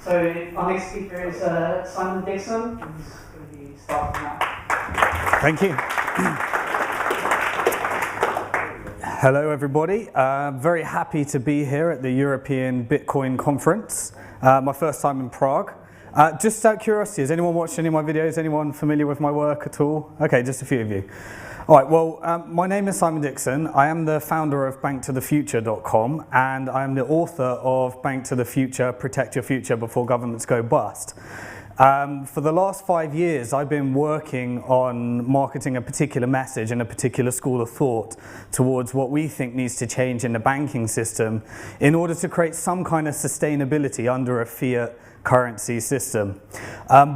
So our next speaker is Simon Dixon. He's going to be starting now. Thank you. Hello everybody. Very happy to be here at the European Bitcoin Conference. My first time in Prague. Just out of curiosity, has anyone watched any of my videos? Anyone familiar with my work at all? Okay, just a few of you. All right, well, my name is Simon Dixon. I am the founder of banktothefuture.com, and I am the author of Bank to the Future, Protect Your Future Before Governments Go Bust. For the last 5 years, I've been working on marketing a particular message and a particular school of thought towards what we think needs to change in the banking system in order to create some kind of sustainability under a fiat currency system.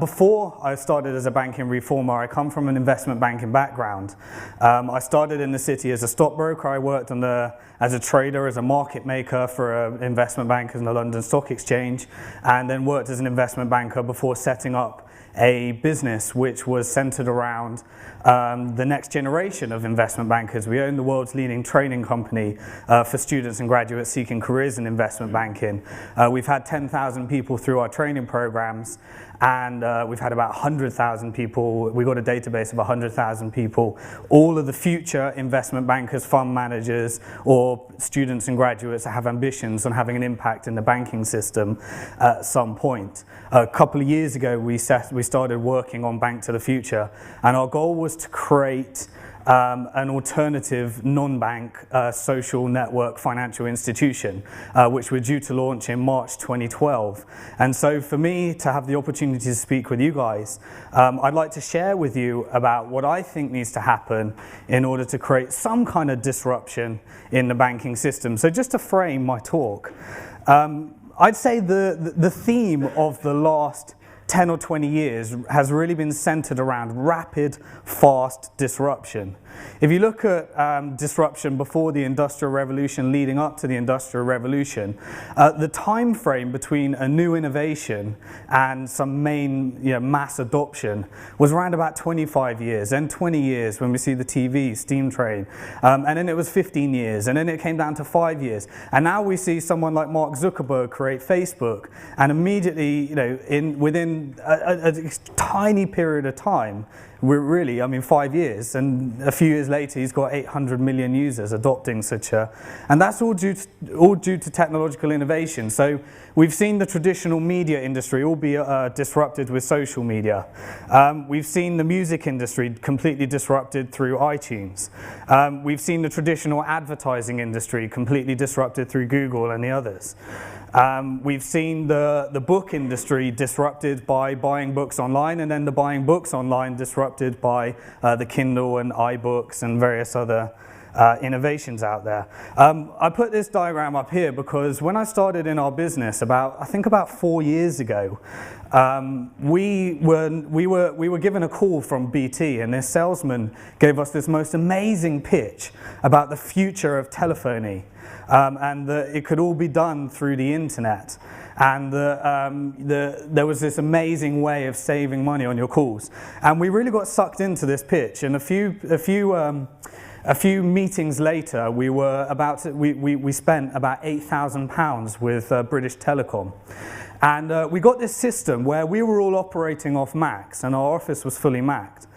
Before I started as a banking reformer, I come from an investment banking background. I started in the city as a stockbroker. I worked as a trader, as a market maker for an investment bank in the London Stock Exchange, and then worked as an investment banker before setting up a business which was centered around the next generation of investment bankers. We own the world's leading training company for students and graduates seeking careers in investment banking. We've had 10,000 people through our training programs, and we've had about 100,000 people. We've got a database of 100,000 people, all of the future investment bankers, fund managers, or students and graduates that have ambitions on having an impact in the banking system at some point. A couple of years ago, we started working on Bank to the Future, and our goal was to create an alternative non-bank social network financial institution, which we're due to launch in March 2012. And so for me to have the opportunity to speak with you guys, I'd like to share with you about what I think needs to happen in order to create some kind of disruption in the banking system. So just to frame my talk, I'd say the theme of the last 10 or 20 years has really been centered around rapid, fast disruption. If you look at disruption before the Industrial Revolution, leading up to the Industrial Revolution, the time frame between a new innovation and some main mass adoption was around about 25 years, then 20 years when we see the TV, steam train, and then it was 15 years, and then it came down to 5 years. And now we see someone like Mark Zuckerberg create Facebook, and immediately, within a tiny period of time, we're really, 5 years, and a few years later he's got 800 million users adopting such a, and that's all due to technological innovation. So we've seen the traditional media industry all be disrupted with social media. We've seen the music industry completely disrupted through iTunes. We've seen the traditional advertising industry completely disrupted through Google and the others. We've seen the book industry disrupted by buying books online, and then the buying books online disrupted by the Kindle and iBooks and various other innovations out there. I put this diagram up here because when I started in our business I think about 4 years ago, we were given a call from BT, and this salesman gave us this most amazing pitch about the future of telephony. And that it could all be done through the internet, and there was this amazing way of saving money on your calls. And we really got sucked into this pitch. And a few meetings later, we spent about £8,000 with British Telecom. And we got this system where we were all operating off Macs, and our office was fully Mac'd.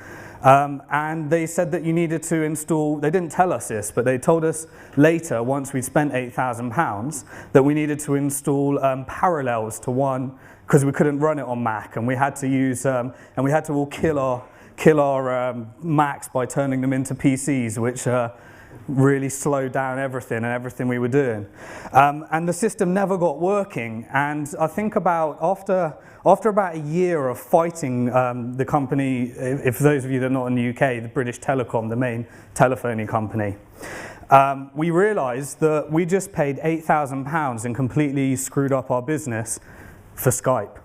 And they said that you needed to install, they didn't tell us this, but they told us later, once we'd spent £8,000, that we needed to install parallels to one, because we couldn't run it on Mac, and we had to use, and we had to all kill our Macs by turning them into PCs, which really slowed down everything we were doing. And the system never got working, and I think after about a year of fighting the company, if those of you that are not in the UK, the British Telecom, the main telephony company, we realised that we just paid £8,000 and completely screwed up our business for Skype.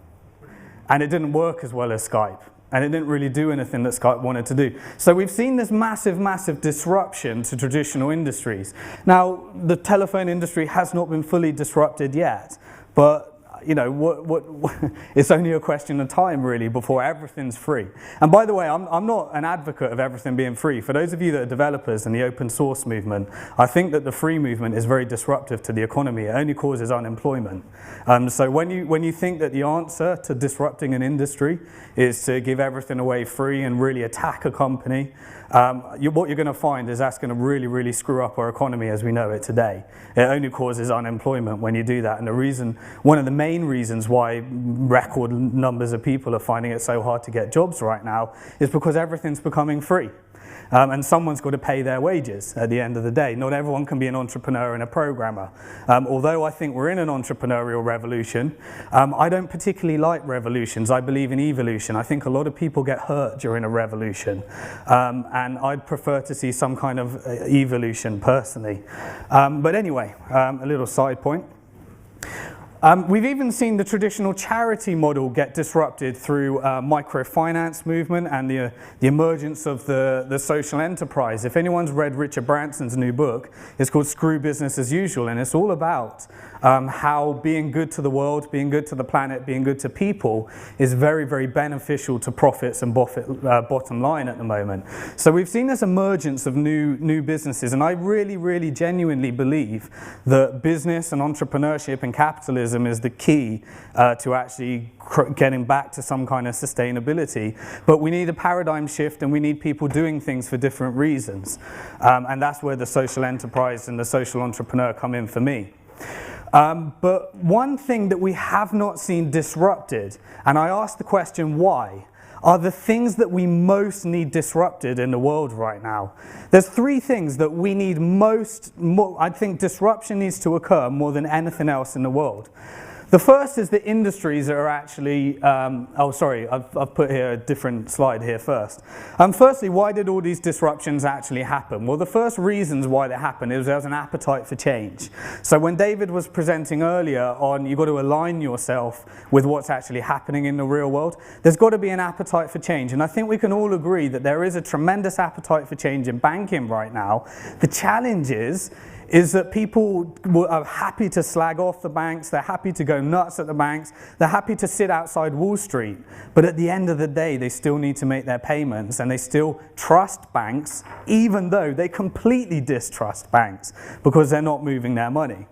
And it didn't work as well as Skype. And it didn't really do anything that Skype wanted to do. So we've seen this massive disruption to traditional industries. Now, the telephone industry has not been fully disrupted yet, but you know, it's only a question of time really before everything's free. And by the way, I'm not an advocate of everything being free. For those of you that are developers in the open source movement, I think that the free movement is very disruptive to the economy. It only causes unemployment. So when you think that the answer to disrupting an industry is to give everything away free and really attack a company, what you're going to find is that's going to really, really screw up our economy as we know it today. It only causes unemployment when you do that. And one of the main reasons why record numbers of people are finding it so hard to get jobs right now is because everything's becoming free. And someone's got to pay their wages at the end of the day. Not everyone can be an entrepreneur and a programmer. Although I think we're in an entrepreneurial revolution, I don't particularly like revolutions. I believe in evolution. I think a lot of people get hurt during a revolution. And I'd prefer to see some kind of evolution personally. But anyway, a little side point. We've even seen the traditional charity model get disrupted through microfinance movement and the emergence of the social enterprise. If anyone's read Richard Branson's new book, it's called Screw Business as Usual, and it's all about how being good to the world, being good to the planet, being good to people is very, very beneficial to profits and bottom line at the moment. So we've seen this emergence of new businesses, and I really, really genuinely believe that business and entrepreneurship and capitalism is the key to actually getting back to some kind of sustainability. But we need a paradigm shift, and we need people doing things for different reasons. And that's where the social enterprise and the social entrepreneur come in for me. But one thing that we have not seen disrupted, and I ask the question why, are the things that we most need disrupted in the world right now. There's three things that we need I think disruption needs to occur more than anything else in the world. The first is the industries that are actually, I've put here a different slide here first. Firstly, why did all these disruptions actually happen? Well, the first reasons why they happened is there was an appetite for change. So when David was presenting earlier on, you've got to align yourself with what's actually happening in the real world, there's got to be an appetite for change. And I think we can all agree that there is a tremendous appetite for change in banking right now. The challenge is that people are happy to slag off the banks, they're happy to go nuts at the banks, they're happy to sit outside Wall Street, but at the end of the day they still need to make their payments and they still trust banks even though they completely distrust banks because they're not moving their money.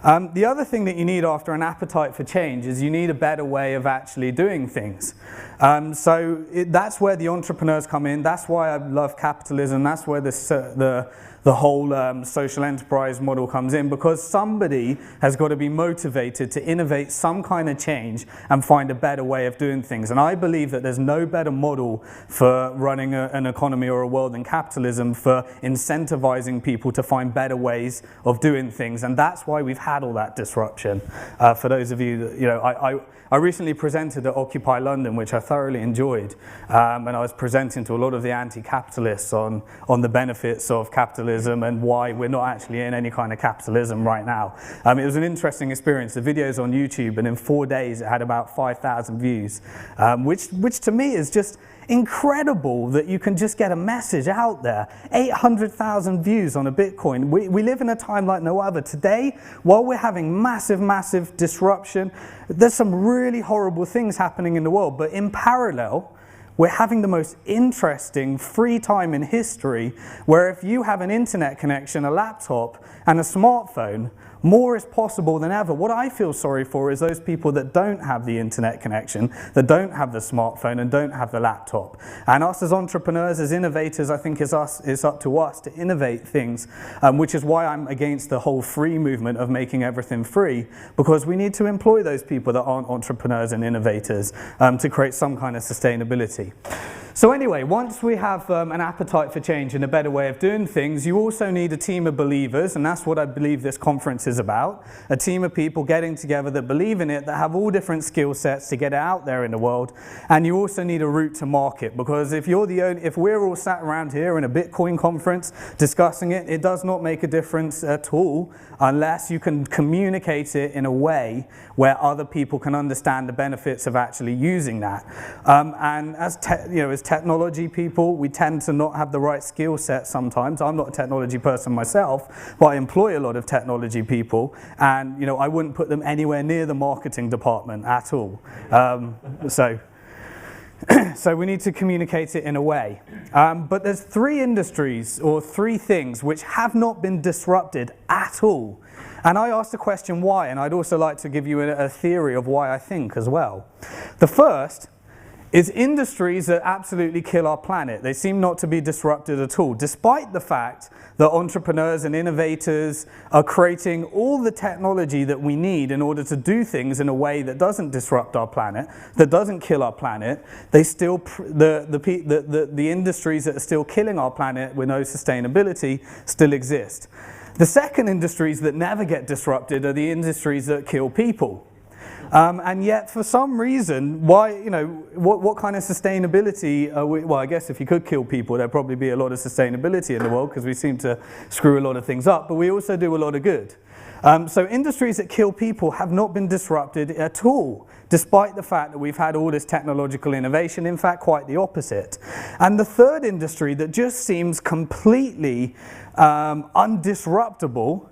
The other thing that you need after an appetite for change is you need a better way of actually doing things. That's where the entrepreneurs come in. That's why I love capitalism. That's where the whole social enterprise model comes in, because somebody has got to be motivated to innovate some kind of change and find a better way of doing things. And I believe that there's no better model for running an economy or a world than capitalism, for incentivizing people to find better ways of doing things. And that's why we've had all that disruption. For those of you that, I recently presented at Occupy London, which I thoroughly enjoyed, and I was presenting to a lot of the anti-capitalists on the benefits of capitalism and why we're not actually in any kind of capitalism right now. It was an interesting experience. The video's on YouTube, and in 4 days it had about 5,000 views, which to me is just incredible that you can just get a message out there. 800,000 views on a Bitcoin. We live in a time like no other. Today, while we're having massive disruption, there's some really horrible things happening in the world, but in parallel, we're having the most interesting free time in history, where if you have an internet connection, a laptop, and a smartphone, more is possible than ever. What I feel sorry for is those people that don't have the internet connection, that don't have the smartphone and don't have the laptop. And us as entrepreneurs, as innovators, I think it's up to us to innovate things, which is why I'm against the whole free movement of making everything free, because we need to employ those people that aren't entrepreneurs and innovators to create some kind of sustainability. So anyway, once we have an appetite for change and a better way of doing things, you also need a team of believers, and that's what I believe this conference is about. A team of people getting together that believe in it, that have all different skill sets to get it out there in the world. And you also need a route to market, because if we're all sat around here in a Bitcoin conference discussing it, it does not make a difference at all unless you can communicate it in a way where other people can understand the benefits of actually using that. And as technology people. We tend to not have the right skill set sometimes. I'm not a technology person myself, but I employ a lot of technology people, and I wouldn't put them anywhere near the marketing department at all. So we need to communicate it in a way. But there's 3 industries or 3 things which have not been disrupted at all. And I asked the question why, and I'd also like to give you a theory of why I think as well. The first is industries that absolutely kill our planet. They seem not to be disrupted at all, despite the fact that entrepreneurs and innovators are creating all the technology that we need in order to do things in a way that doesn't disrupt our planet, that doesn't kill our planet. They still, the industries that are still killing our planet with no sustainability still exist. The second industries that never get disrupted are the industries that kill people. And yet, for some reason, why, what kind of sustainability are we, well, I guess if you could kill people, there'd probably be a lot of sustainability in the world, because we seem to screw a lot of things up, but we also do a lot of good. So industries that kill people have not been disrupted at all, despite the fact that we've had all this technological innovation, in fact, quite the opposite. And the third industry that just seems completely undisruptible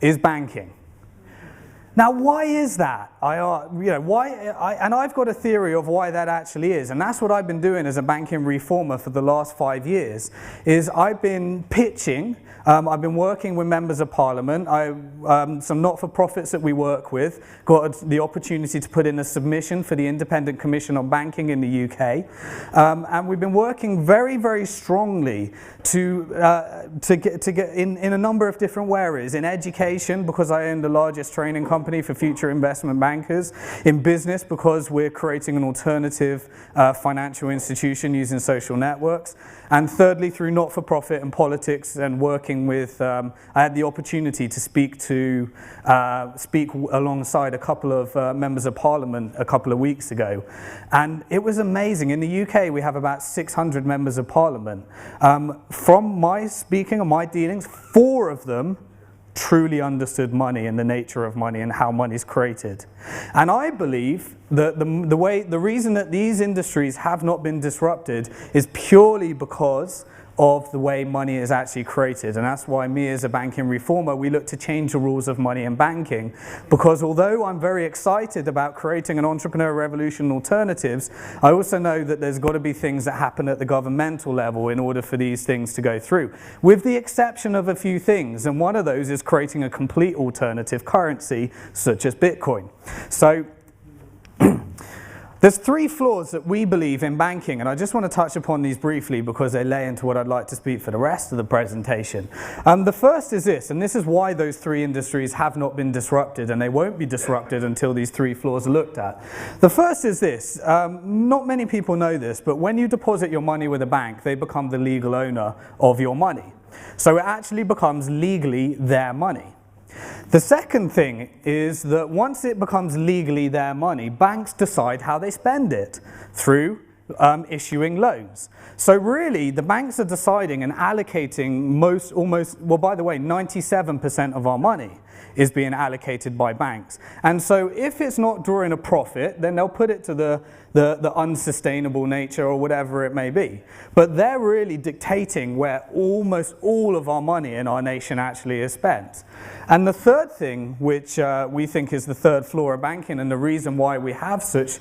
is banking. Now, why is that? And I've got a theory of why that actually is, and that's what I've been doing as a banking reformer for the last 5 years, is I've been pitching, I've been working with members of parliament, some not-for-profits that we work with, got the opportunity to put in a submission for the Independent Commission on Banking in the UK, and we've been working very, very strongly to get in a number of different areas. In education, because I own the largest training company for future investment bankers. In business, because we're creating an alternative financial institution using social networks. And thirdly, through not-for-profit and politics and working with, I had the opportunity to speak alongside a couple of members of parliament a couple of weeks ago. And it was amazing. In the UK, we have about 600 members of parliament. From my speaking and my dealings, 4 of them truly understood money and the nature of money and how money is created. And I believe that the reason that these industries have not been disrupted is purely because of the way money is actually created. And that's why me as a banking reformer, we look to change the rules of money and banking, because although I'm very excited about creating an entrepreneur revolution in alternatives, I also know that there's got to be things that happen at the governmental level in order for these things to go through, with the exception of a few things. And one of those is creating a complete alternative currency such as Bitcoin. So there's 3 flaws that we believe in banking, and I just want to touch upon these briefly because they lay into what I'd like to speak for the rest of the presentation. The first is this, and this is why those 3 industries have not been disrupted, and they won't be disrupted until these 3 flaws are looked at. The first is this, not many people know this, but when you deposit your money with a bank, they become the legal owner of your money. So it actually becomes legally their money. The second thing is that once it becomes legally their money, banks decide how they spend it through issuing loans. So really, the banks are deciding and allocating well, by the way, 97% of our money is being allocated by banks. And so if it's not drawing a profit, then they'll put it to the unsustainable nature or whatever it may be. But they're really dictating where almost all of our money in our nation actually is spent. And the third thing, which we think is the third flaw of banking and the reason why we have such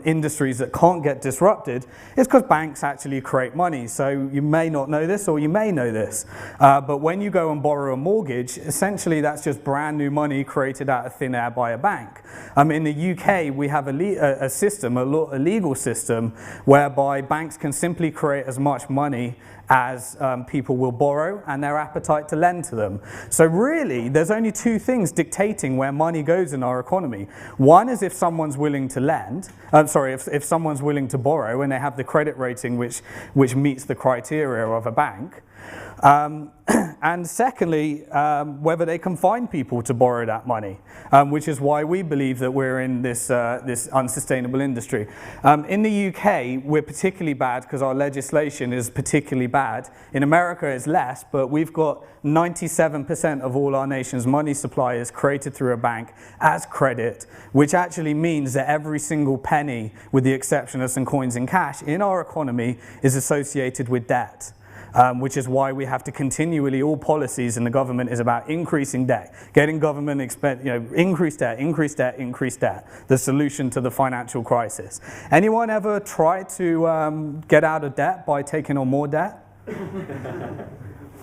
industries that can't get disrupted, is because banks actually create money. So you may not know this, or you may know this, but when you go and borrow a mortgage, essentially that's just brand new money created out of thin air by a bank. In the UK, we have a system, a legal system, whereby banks can simply create as much money as people will borrow and their appetite to lend to them. So really, there's only 2 things dictating where money goes in our economy. One is if someone's willing to lend, if someone's willing to borrow and they have the credit rating which meets the criteria of a bank. And secondly, whether they can find people to borrow that money, which is why we believe that we're in this unsustainable industry. In the UK, we're particularly bad because our legislation is particularly bad. In America, it's less, but we've got 97% of all our nation's money supply is created through a bank as credit, which actually means that every single penny, with the exception of some coins and cash, in our economy is associated with debt. Which is why we have to continually, all policies in the government is about increasing debt, getting government, increase debt, increase debt, increase debt, the solution to the financial crisis. Anyone ever try to get out of debt by taking on more debt?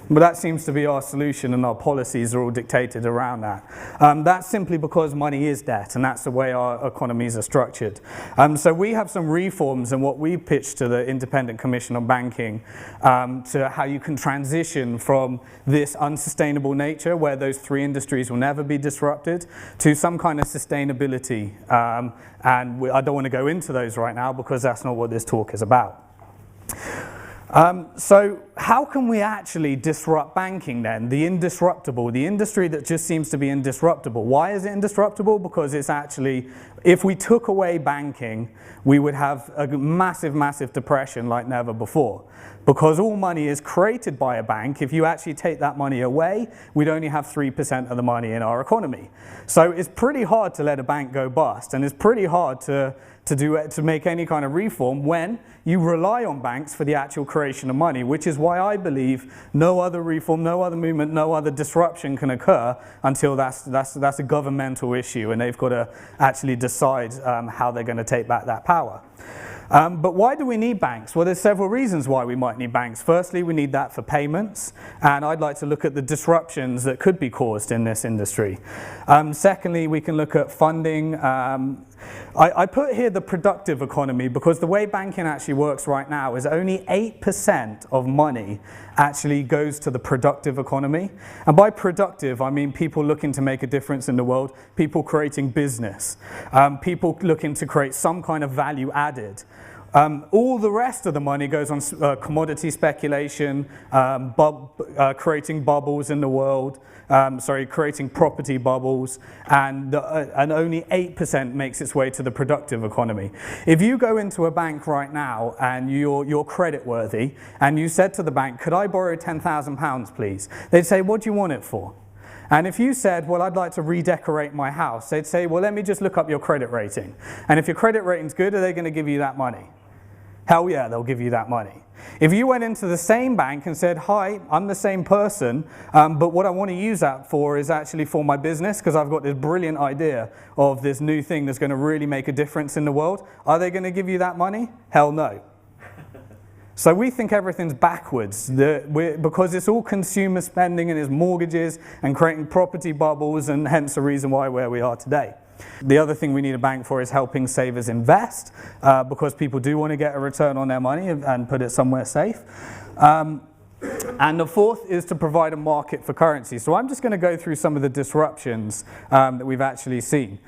But that seems to be our solution, and our policies are all dictated around that. That's simply because money is debt, and that's the way our economies are structured. So we have some reforms, and what we pitched to the Independent Commission on Banking to how you can transition from this unsustainable nature, where those three industries will never be disrupted, to some kind of sustainability. And I don't want to go into those right now because that's not what this talk is about. So how can we actually disrupt banking then? The indisruptible, the industry that just seems to be indisruptible. Why is it indisruptible? Because it's actually, if we took away banking, we would have a massive, massive depression like never before. Because all money is created by a bank. If you actually take that money away, we'd only have 3% of the money in our economy. So it's pretty hard to let a bank go bust, and it's pretty hard to make any kind of reform when you rely on banks for the actual creation of money, which is why I believe no other reform, no other movement, no other disruption can occur until that's a governmental issue, and they've got to actually decide how they're going to take back that power. But why do we need banks? Well, there's several reasons why we might need banks. Firstly, we need that for payments, and I'd like to look at the disruptions that could be caused in this industry. Secondly, we can look at funding. I put here the productive economy because the way banking actually works right now is only 8% of money actually goes to the productive economy. And by productive, I mean people looking to make a difference in the world, people creating business, people looking to create some kind of value added. All the rest of the money goes on commodity speculation, creating bubbles in the world, creating property bubbles, and only 8% makes its way to the productive economy. If you go into a bank right now and you're credit worthy, and you said to the bank, could I borrow £10,000 please? They'd say, what do you want it for? And if you said, well, I'd like to redecorate my house, they'd say, well, let me just look up your credit rating. And if your credit rating's good, are they going to give you that money? Hell yeah, they'll give you that money. If you went into the same bank and said, hi, I'm the same person, but what I want to use that for is actually for my business because I've got this brilliant idea of this new thing that's going to really make a difference in the world, are they going to give you that money? Hell no. So we think everything's backwards because it's all consumer spending and it's mortgages and creating property bubbles, and hence the reason why where we are today. The other thing we need a bank for is helping savers invest because people do want to get a return on their money and put it somewhere safe. And the fourth is to provide a market for currency. So I'm just going to go through some of the disruptions that we've actually seen.